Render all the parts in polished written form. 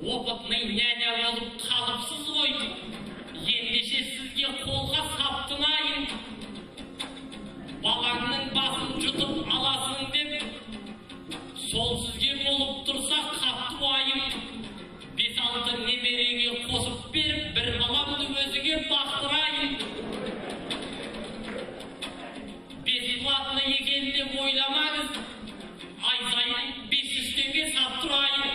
опытный няня болып қалыпсыз ғой. Ендеше сізге қолға саптынайын. Балаңның басын жұтып аласың деп, сол сізге болып тұрса қатты уайым. 5-6 немереге қосып беріп, бір баламды өзіге бақтырайын. Бесплатно екен деп ойламаңыз, ай сайын 500 теңге саптырайын.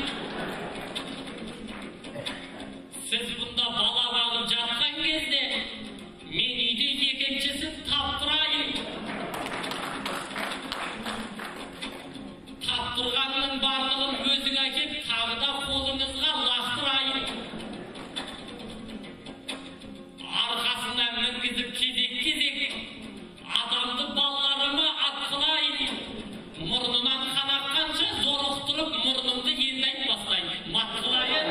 Сіз бұнда бала бағып жатқан кезде, мен үйде екіншісін таптырайын. Таптырғанның барлығын өзің әкеп, тағы да қолыңызға лақтырайын. Арқасына мінгізіп кезек-кезек, адамды балаларыма атқылайын. Мұрнынан қан аққанша зорықтырып, мұрнымды енді айтпастайын. Матқылайын.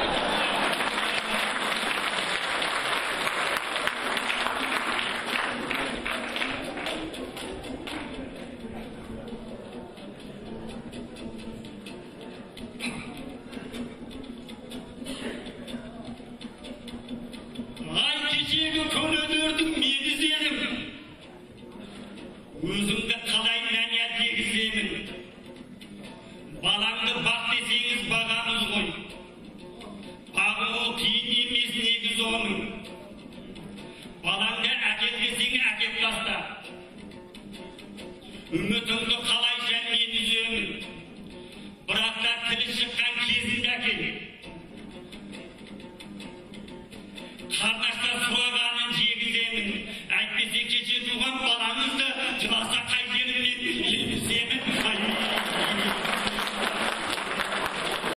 Кешегі көнелердің негізенім, өзімді қалай нәния дегіземін. Балаңды бақ десеңіз бағамыз ғой. Бағу қиын емес негіз оның. Балаңды әкел десең әкеп таста. Үмітіңді